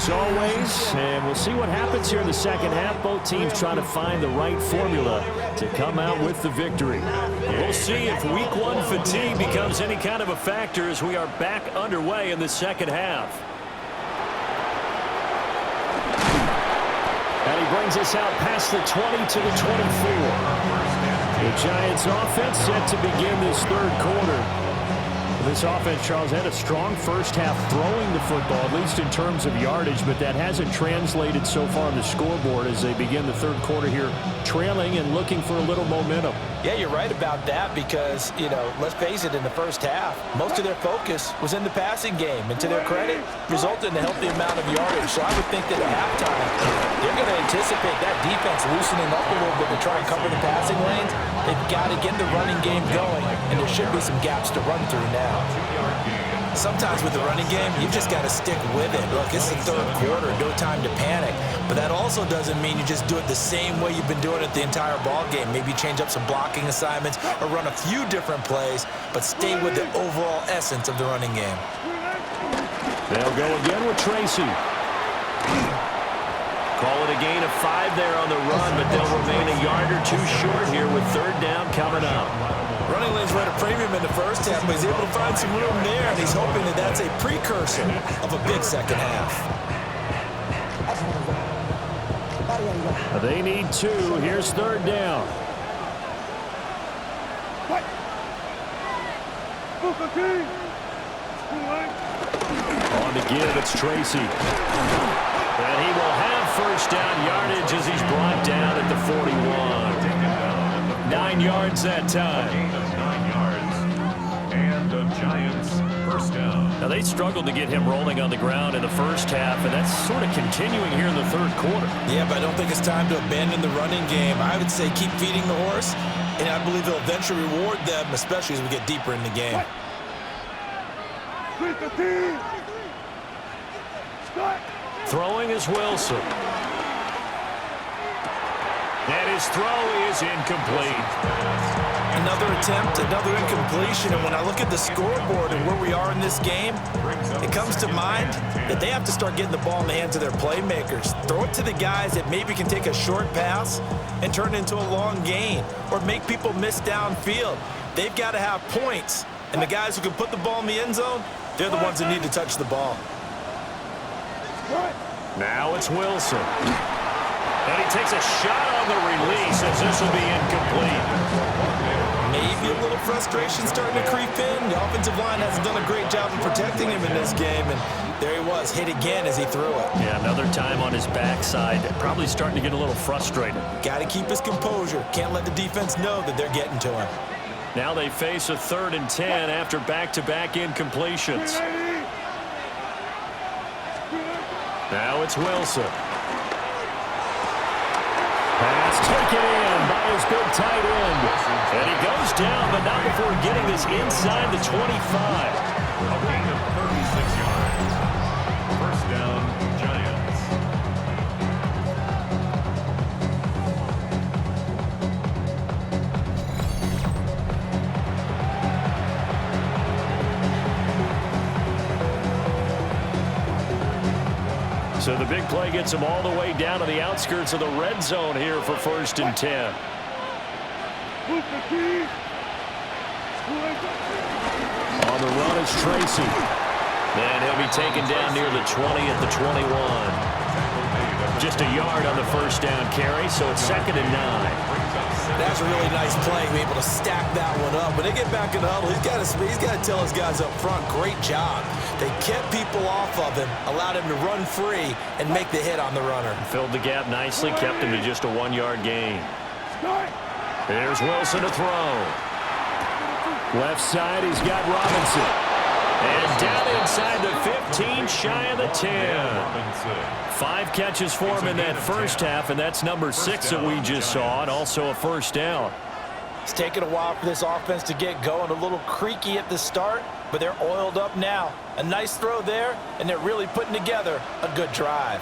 as always, and we'll see what happens here in the second half. Both teams trying to find the right formula to come out with the victory. We'll see if week one fatigue becomes any kind of a factor as we are back underway in the second half. And he brings us out past the 20 to the 24. The Giants offense set to begin this third quarter. This offense, Charles, had a strong first half throwing the football, at least in terms of yardage, but that hasn't translated so far on the scoreboard as they begin the third quarter here, trailing and looking for a little momentum. Yeah, you're right about that because, let's face it, in the first half, most of their focus was in the passing game, and to their credit, resulted in a healthy amount of yardage. So I would think that at halftime, they're going to anticipate that defense loosening up a little bit to try and cover the passing lanes. They've got to get the running game going, and there should be some gaps to run through now. Sometimes with the running game, you've just got to stick with it. Look, it's the third quarter, no time to panic. But that also doesn't mean you just do it the same way you've been doing it the entire ball game. Maybe change up some blocking assignments or run a few different plays, but stay with the overall essence of the running game. They'll go again with Tracy. Call it a gain of 5 there on the run, but they'll remain a yard or two short here with third down coming up. Running lanes were at a premium in the first half, but he's able to find some room there, and he's hoping that that's a precursor of a big second half. They need 2. Here's third down. On the give, it's Tracy. And he will have first down yardage as he's brought down at the 41. 9 yards that time. 9 yards. And the Giants first down. Now they struggled to get him rolling on the ground in the first half, and that's sort of continuing here in the third quarter. Yeah, but I don't think it's time to abandon the running game. I would say keep feeding the horse, and I believe they'll eventually reward them, especially as we get deeper in the game. Throwing is Wilson. And his throw is incomplete. Another attempt, another incompletion, and when I look at the scoreboard and where we are in this game, it comes to mind that they have to start getting the ball in the hands of their playmakers. Throw it to the guys that maybe can take a short pass and turn it into a long gain or make people miss downfield. They've got to have points, and the guys who can put the ball in the end zone, they're the ones that need to touch the ball. Now it's Wilson. And he takes a shot on the release as this will be incomplete. Maybe a little frustration starting to creep in. The offensive line hasn't done a great job of protecting him in this game, and there he was, hit again as he threw it. Yeah, another time on his backside, probably starting to get a little frustrated. Got to keep his composure. Can't let the defense know that they're getting to him. Now they face a 3rd and 10 after back-to-back incompletions. Now it's Wilson. Pass taken in by his big tight end. And he goes down, but not before getting this inside the 25. A gain of 36 yards. First down, Giants. So the big play gets him all the way down to the outskirts of the red zone here for 1st and 10. On the run is Tracy. And he'll be taken down near the 20 at the 21. Just a yard on the first down carry, so it's 2nd and 9. That's a really nice play, be able to stack that one up. When they get back in the huddle, he's got to tell his guys up front, great job. They kept people off of him, allowed him to run free, and make the hit on the runner. Filled the gap nicely, kept him to just a 1-yard gain. There's Wilson to throw. Left side, he's got Robinson. And down inside the 15, shy of the 10. 5 catches for him in that first half, and that's number 6 that we just saw, and also a first down. It's taken a while for this offense to get going. A little creaky at the start, but they're oiled up now. A nice throw there, and they're really putting together a good drive.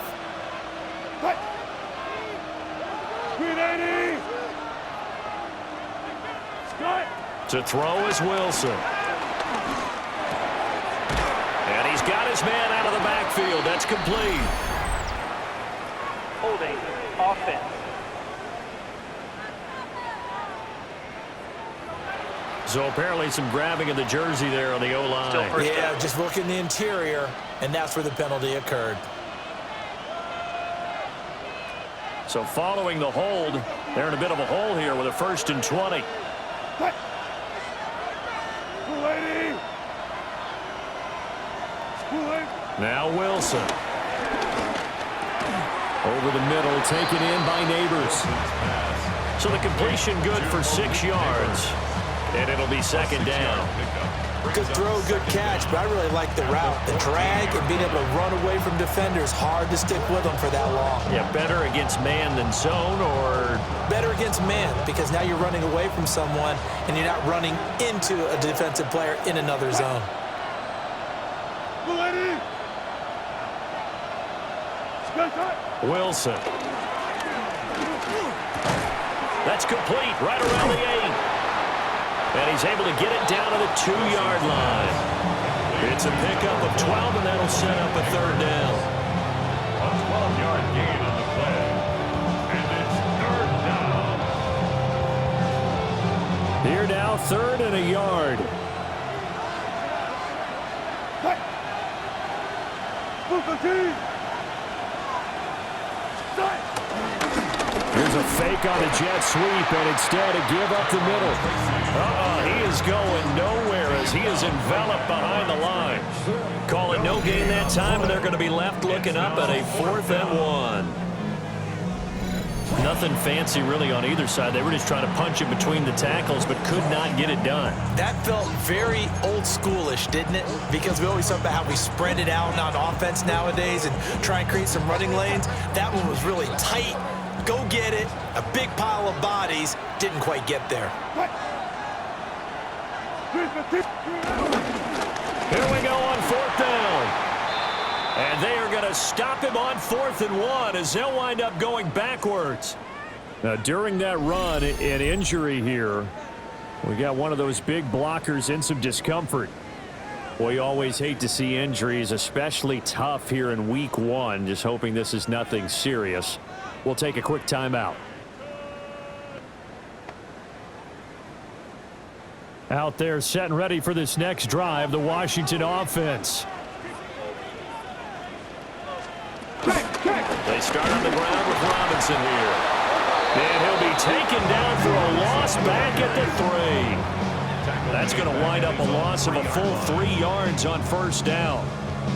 To throw is Wilson. And he's got his man out of the backfield. That's complete. Holding offense. So apparently some grabbing of the jersey there on the O-line. Yeah, just look in the interior, and that's where the penalty occurred. So following the hold, they're in a bit of a hole here with a 1st and 20. Now Wilson. Over the middle, taken in by Neighbors. So the completion good for 6 yards. And it'll be 2nd down. Good throw, good catch, but I really like the route. The drag and being able to run away from defenders, hard to stick with them for that long. Yeah, better against man than zone, or? Better against man, because now you're running away from someone and you're not running into a defensive player in another zone. Wilson. That's complete, right around the 8. And he's able to get it down to the 2-yard line. It's a pickup of 12, and that'll set up a 3rd down. A 12-yard gain on the play. And it's 3rd down. Here now, 3rd and a yard. Here's a fake on a jet sweep, and instead a give up the middle. He is going nowhere as he is enveloped behind the line. Call it no gain that time, and they're going to be left looking up at a 4th and 1. Nothing fancy really on either side. They were just trying to punch it between the tackles, but could not get it done. That felt very old schoolish, didn't it? Because we always talk about how we spread it out on offense nowadays and try and create some running lanes. That one was really tight. Go get it. A big pile of bodies. Didn't quite get there. Here we go on 4th down. And they are going to stop him on 4th and 1 as they'll wind up going backwards. Now, during that run, an injury here. We got one of those big blockers in some discomfort. We always hate to see injuries, especially tough here in week 1. Just hoping this is nothing serious. We'll take a quick timeout. Out there set and ready for this next drive, the Washington offense. They start on the ground with Robinson here. And he'll be taken down for a loss back at the 3. That's going to wind up a loss of a full 3 yards on 1st down.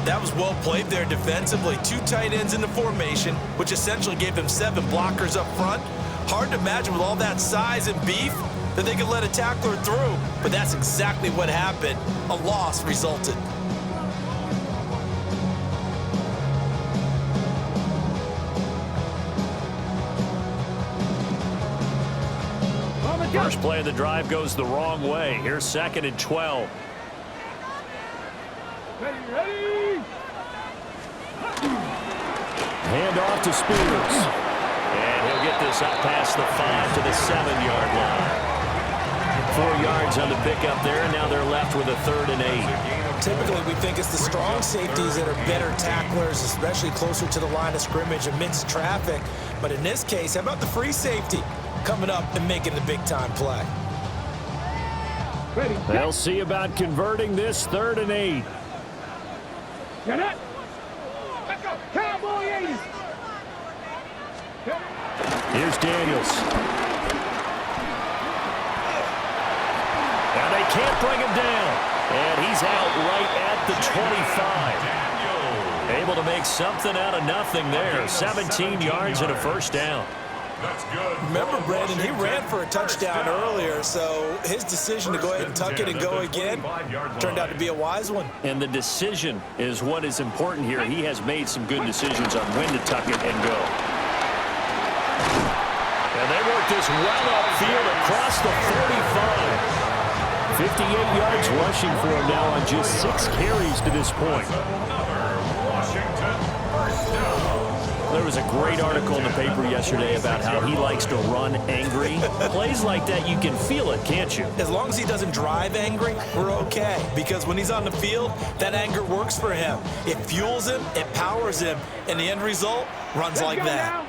That was well played there defensively. 2 tight ends in the formation, which essentially gave them 7 blockers up front. Hard to imagine with all that size and beef that they could let a tackler through. But that's exactly what happened. A loss resulted. First play of the drive goes the wrong way. Here's 2nd and 12. Ready. Hand off to Spears. And he'll get this up past the 5 to the 7-yard line. 4 yards on the pickup there, and now they're left with a 3rd and 8. Typically, we think it's the strong safeties that are better tacklers, especially closer to the line of scrimmage amidst traffic. But in this case, how about the free safety coming up and making the big-time play? They'll see about converting this 3rd and 8. Get it. Let's go. Cowboy 80s. Here's Daniels. Now they can't bring him down. And he's out right at the 25. Able to make something out of nothing there. 17 yards and a 1st down. That's good. Remember, Brandon, he ran for a touchdown earlier, so his decision to go ahead and tuck it and go again turned out to be a wise one. And the decision is what is important here. He has made some good decisions on when to tuck it and go. And they work this well upfield across the 45. 58 yards rushing for him now on just 6 carries to this point. Another Washington 1st down. There there was a great article in the paper yesterday about how he likes to run angry. Plays like that, you can feel it, can't you? As long as he doesn't drive angry, we're okay. Because when he's on the field, that anger works for him. It fuels him, it powers him, and the end result runs like that.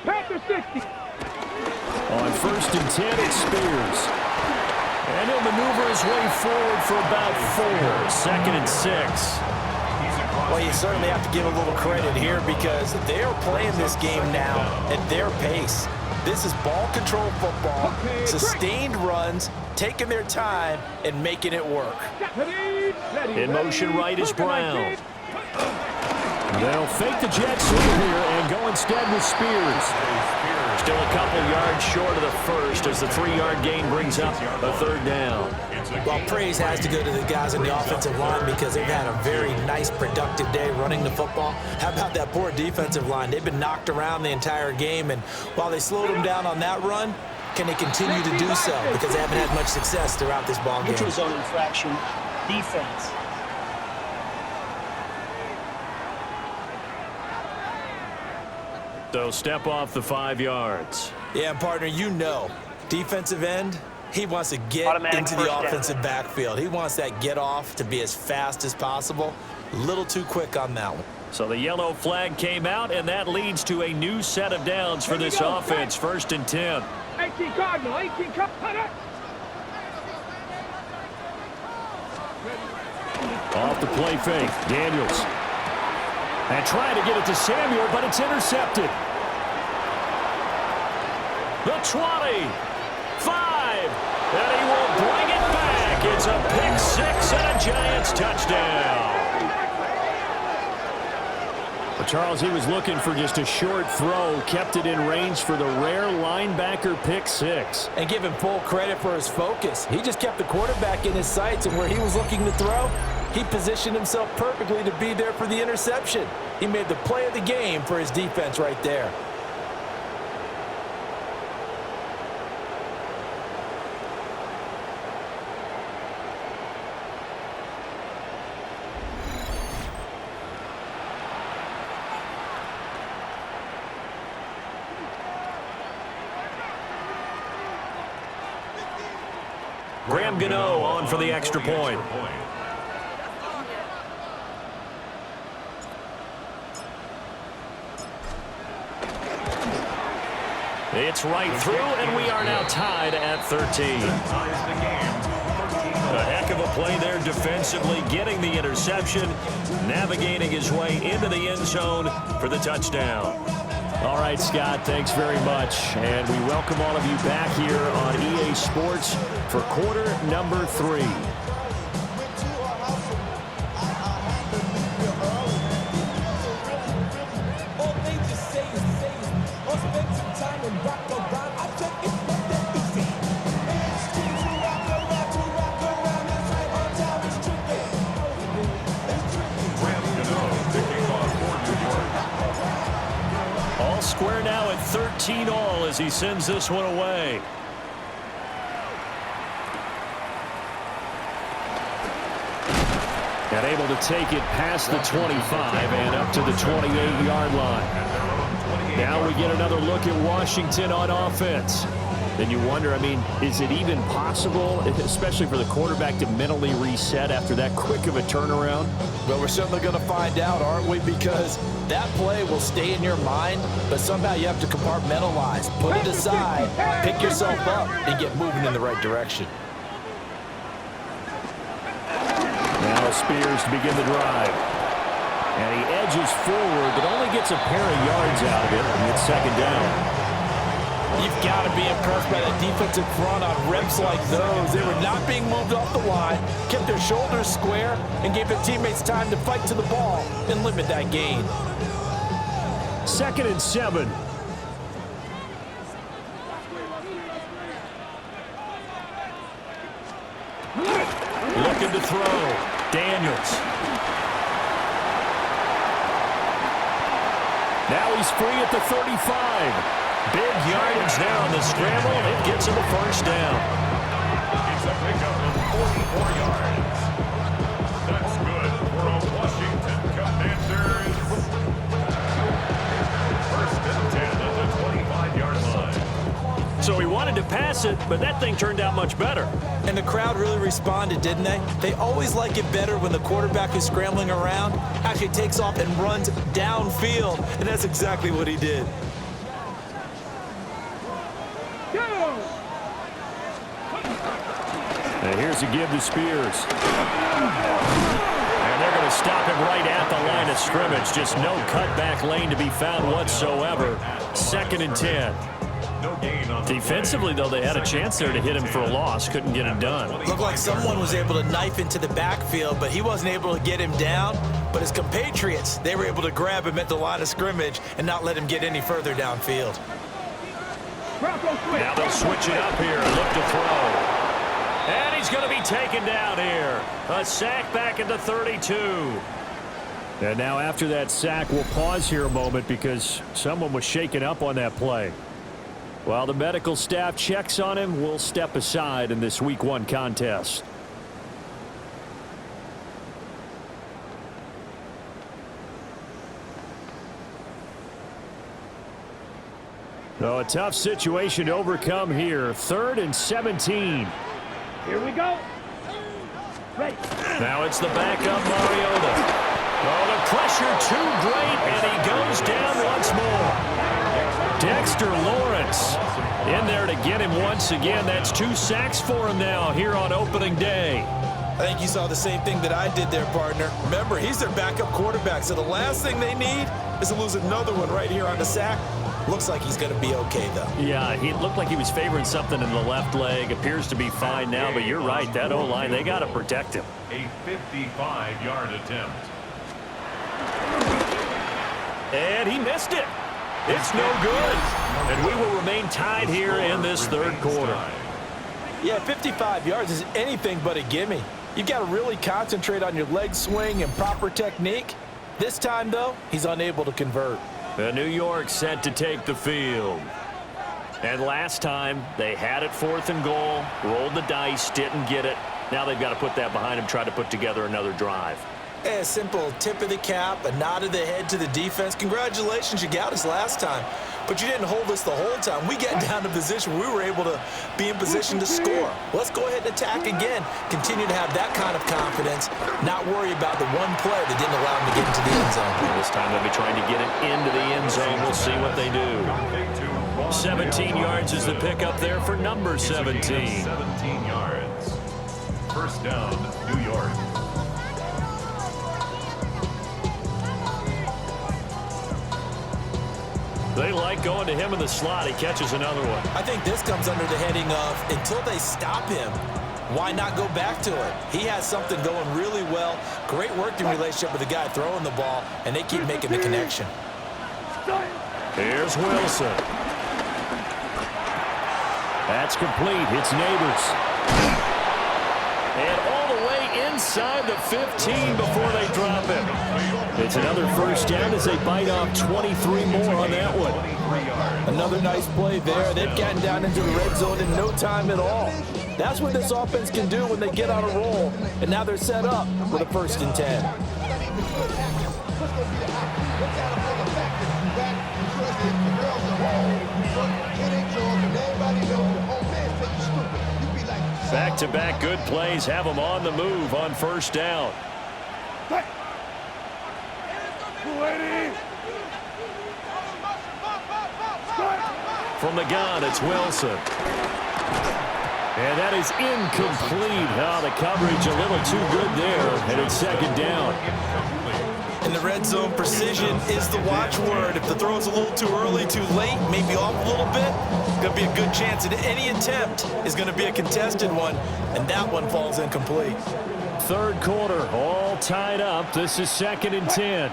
Panther 60. On 1st and 10, it's Spears. And he'll maneuver his way forward for about 4. 2nd and 6. Well, you certainly have to give a little credit here because they're playing this game now at their pace. This is ball control football, sustained runs, taking their time and making it work. In motion right is Brown. They'll fake the jet sweep here and go instead with Spears. Still a couple yards short of the first as the 3-yard gain brings up a 3rd down. Well, praise has to go to the guys on the offensive line because they've had a very nice, productive day running the football. How about that poor defensive line? They've been knocked around the entire game, and while they slowed them down on that run, can they continue to do so? Because they haven't had much success throughout this ball game. Neutral zone infraction, defense. So step off the 5 yards. Yeah, and partner, you know, defensive end, he wants to get into the offensive backfield. He wants that get off to be as fast as possible. A little too quick on that one. So the yellow flag came out, and that leads to a new set of downs for this offense. 1st and 10. 18 Cardinal, 18 Cardinal. Off the play fake, Daniels. And trying to get it to Samuel, but it's intercepted. The 20, 5, and he will bring it back. It's a pick 6 and a Giants touchdown. But Charles, he was looking for just a short throw, kept it in range for the rare linebacker pick 6. And give him full credit for his focus. He just kept the quarterback in his sights, and where he was looking to throw, he positioned himself perfectly to be there for the interception. He made the play of the game for his defense right there. Graham Gano on for the extra point. It's right through, and we are now tied at 13. A heck of a play there defensively, getting the interception, navigating his way into the end zone for the touchdown. All right, Scott, thanks very much. And we welcome all of you back here on EA Sports for quarter number 3. Square now at 13 all as he sends this one away. And able to take it past the 25 and up to the 28-yard line. Now we get another look at Washington on offense. Then you wonder, I mean, is it even possible, especially for the quarterback, to mentally reset after that quick of a turnaround? Well, we're certainly going to find out, aren't we? Because that play will stay in your mind, but somehow you have to compartmentalize. Put it aside, pick yourself up, and get moving in the right direction. Now Spears to begin the drive. And he edges forward, but only gets a pair of yards out of it, and it's 2nd down. You've got to be impressed by that defensive front on reps like those. They were not being moved off the line, kept their shoulders square, and gave their teammates time to fight to the ball and limit that gain. 2nd and 7. Looking to throw. Daniels. Now he's free at the 35. Big yardage there on the scramble. It gets him a 1st down. It's a pickup of 44 yards. That's good for a Washington Commanders. pass it, but that thing turned out much better. And the crowd really responded, didn't they? They always like it better when the quarterback who's scrambling around actually takes off and runs downfield, and that's exactly what he did. And here's a give to Spears. And they're going to stop him right at the line of scrimmage. Just no cutback lane to be found whatsoever. 2nd and 10. Defensively, though, they had a chance there to hit him for a loss. Couldn't get it done. Looked like someone was able to knife into the backfield, but he wasn't able to get him down. But his compatriots, they were able to grab him at the line of scrimmage and not let him get any further downfield. Now they'll switch it up here and look to throw. And he's going to be taken down here. A sack back at the 32. And now after that sack, we'll pause here a moment because someone was shaken up on that play. While the medical staff checks on him, we'll step aside in this Week 1 contest. So a tough situation to overcome here. 3rd and 17. Here we go. Ready. Now it's the backup Mariota. Oh, the pressure too great, and he goes down once more. Dexter Lawrence in there to get him once again. That's 2 sacks for him now here on opening day. I think you saw the same thing that I did there, partner. Remember, he's their backup quarterback, so the last thing they need is to lose another one right here on the sack. Looks like he's going to be okay, though. Yeah, he looked like he was favoring something in the left leg. Appears to be fine now, but you're right. That O-line, they got to protect him. A 55-yard attempt. And he missed it. It's no good. And we will remain tied here in this 3rd quarter. Yeah, 55 yards is anything but a gimme. You've got to really concentrate on your leg swing and proper technique. This time, though, he's unable to convert. The New York set to take the field. And last time, they had it 4th and goal, rolled the dice, didn't get it. Now they've got to put that behind them, try to put together another drive. A simple tip of the cap, a nod of the head to the defense. Congratulations, you got us last time. But you didn't hold us the whole time. We got down to position where we were able to be in position to score. Let's go ahead and attack again. Continue to have that kind of confidence, not worry about the one play that didn't allow them to get into the end zone. This time they'll be trying to get it into the end zone. We'll see what they do. 17 yards is the pickup there for number 17. 17 yards. 1st down, New York. They like going to him in the slot. He catches another one. I think this comes under the heading of until they stop him, why not go back to it? He has something going really well. Great working relationship with the guy throwing the ball, and they keep making the connection. Here's Wilson. That's complete. It's Neighbors. And all the way inside the 15 before they drop it. It's another 1st down as they bite off 23 more on that one. Another nice play there. They've gotten down into the red zone in no time at all. That's what this offense can do when they get on a roll. And now they're set up with a 1st and 10. Back-to-back good plays have them on the move on 1st down. From the gun, it's Wilson. And that is incomplete. Oh, the coverage a little too good there, and it's 2nd down. In the red zone, precision is the watchword. If the throw's a little too early, too late, maybe off a little bit, going to be a good chance that any attempt is going to be a contested one, and that one falls incomplete. 3rd quarter, all tied up. This is 2nd and 10.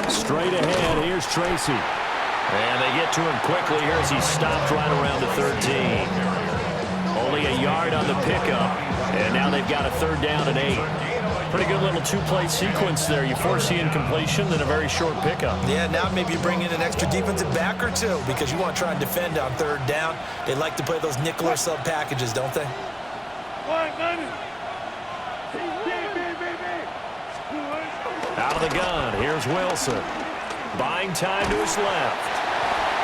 Straight ahead, here's Tracy. And they get to him quickly here as he stopped right around the 13. Only a yard on the pickup, and now they've got a 3rd down and 8. Pretty good little 2-play sequence there. You force the incompletion, then a very short pickup. Yeah, now maybe you bring in an extra defensive back or two because you want to try and defend on 3rd down. They like to play those nickel or sub packages, don't they? Out of the gun, here's Wilson. Buying time to his left.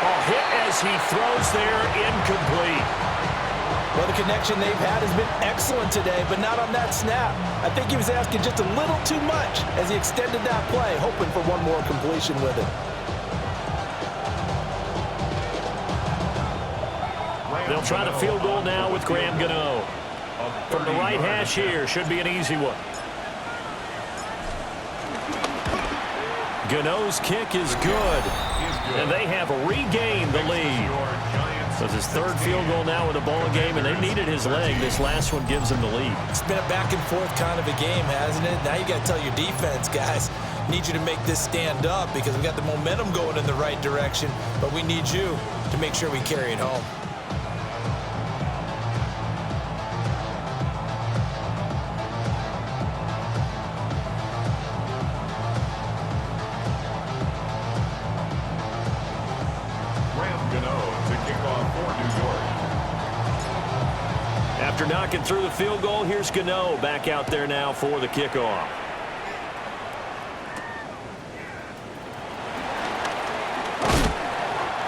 Oh, hit as he throws there, incomplete. Well, the connection they've had has been excellent today, but not on that snap. I think he was asking just a little too much as he extended that play, hoping for one more completion with it. They'll try the field goal now with Graham Gano. From the right hash here, should be an easy one. Gano's kick is good, and they have regained the lead. So it's his third field goal now in the ball game, and they needed his leg. This last one gives him the lead. It's been a back-and-forth kind of a game, hasn't it? Now you got to tell your defense, guys, need you to make this stand up because we got the momentum going in the right direction, but we need you to make sure we carry it home. After knocking through the field goal, here's Gano back out there now for the kickoff.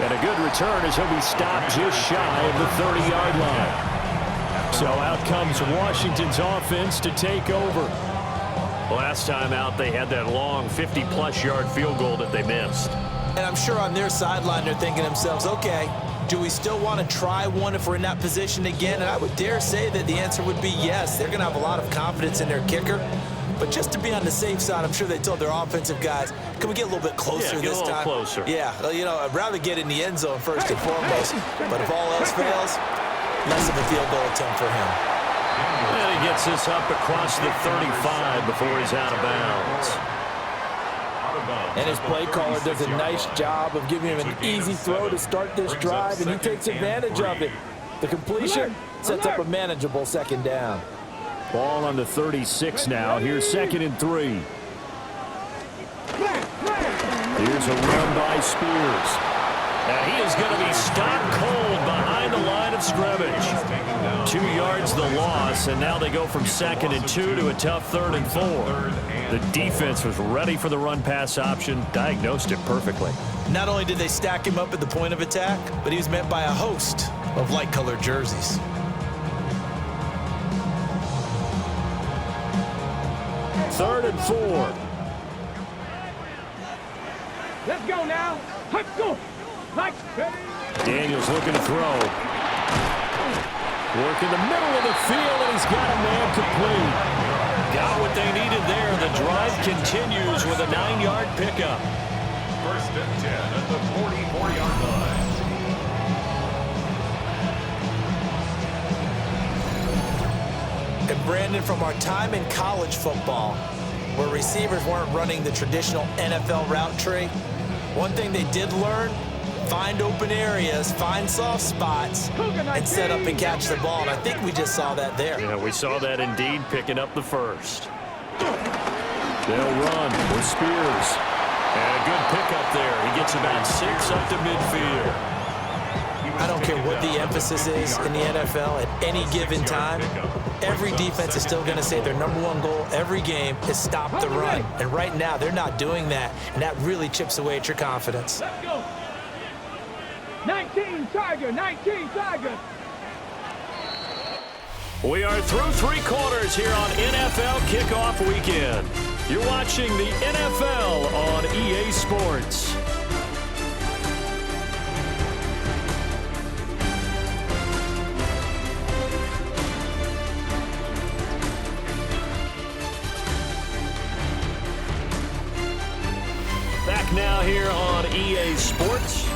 And a good return as he'll be stopped just shy of the 30-yard line. So out comes Washington's offense to take over. Last time out, they had that long 50-plus yard field goal that they missed. And I'm sure on their sideline they're thinking to themselves, okay, do we still want to try one if we're in that position again? And I would dare say that the answer would be yes. They're going to have a lot of confidence in their kicker. But just to be on the safe side, I'm sure they told their offensive guys, can we get a little bit closer this time? Yeah, get a little closer. Yeah, well, you know, I'd rather get in the end zone first and foremost. But if all else fails, less of a field goal attempt for him. And he gets this up across the 35 before he's out of bounds. And his play caller does a nice job of giving him an easy throw to start this drive, and he takes advantage of it. The completion sets up a manageable second down. Ball on the 36 now. Here's 2nd and 3. Here's a run by Spears. And he is going to be stopped cold behind the line of scrimmage. 2 yards the loss, and now they go from 2nd and 2 to a tough 3rd and 4. The defense was ready for the run-pass option, diagnosed it perfectly. Not only did they stack him up at the point of attack, but he was met by a host of light-colored jerseys. Third and 4. Let's go now. Let's go. Like, Daniels looking to throw. Work in the middle of the field, and he's got a man complete. Got what they needed there. The drive continues with a 9-yard pickup. 1st and 10 at the 44-yard line. And Brandon, from our time in college football, where receivers weren't running the traditional NFL route tree, one thing they did learn, find open areas, find soft spots, and set up and catch the ball. And I think we just saw that there. Yeah, we saw that indeed, picking up the first. They'll run with Spears. And a good pickup there. He gets about 6 up to midfield. I don't care what the emphasis is in the NFL at any given time. Every defense is still going to say their #1 goal every game is stop the run. And right now, they're not doing that. And that really chips away at your confidence. let's go. 19 Tiger, 19 Tiger. We are through 3 quarters here on NFL Kickoff Weekend. You're watching the NFL on EA Sports. Back now here on EA Sports.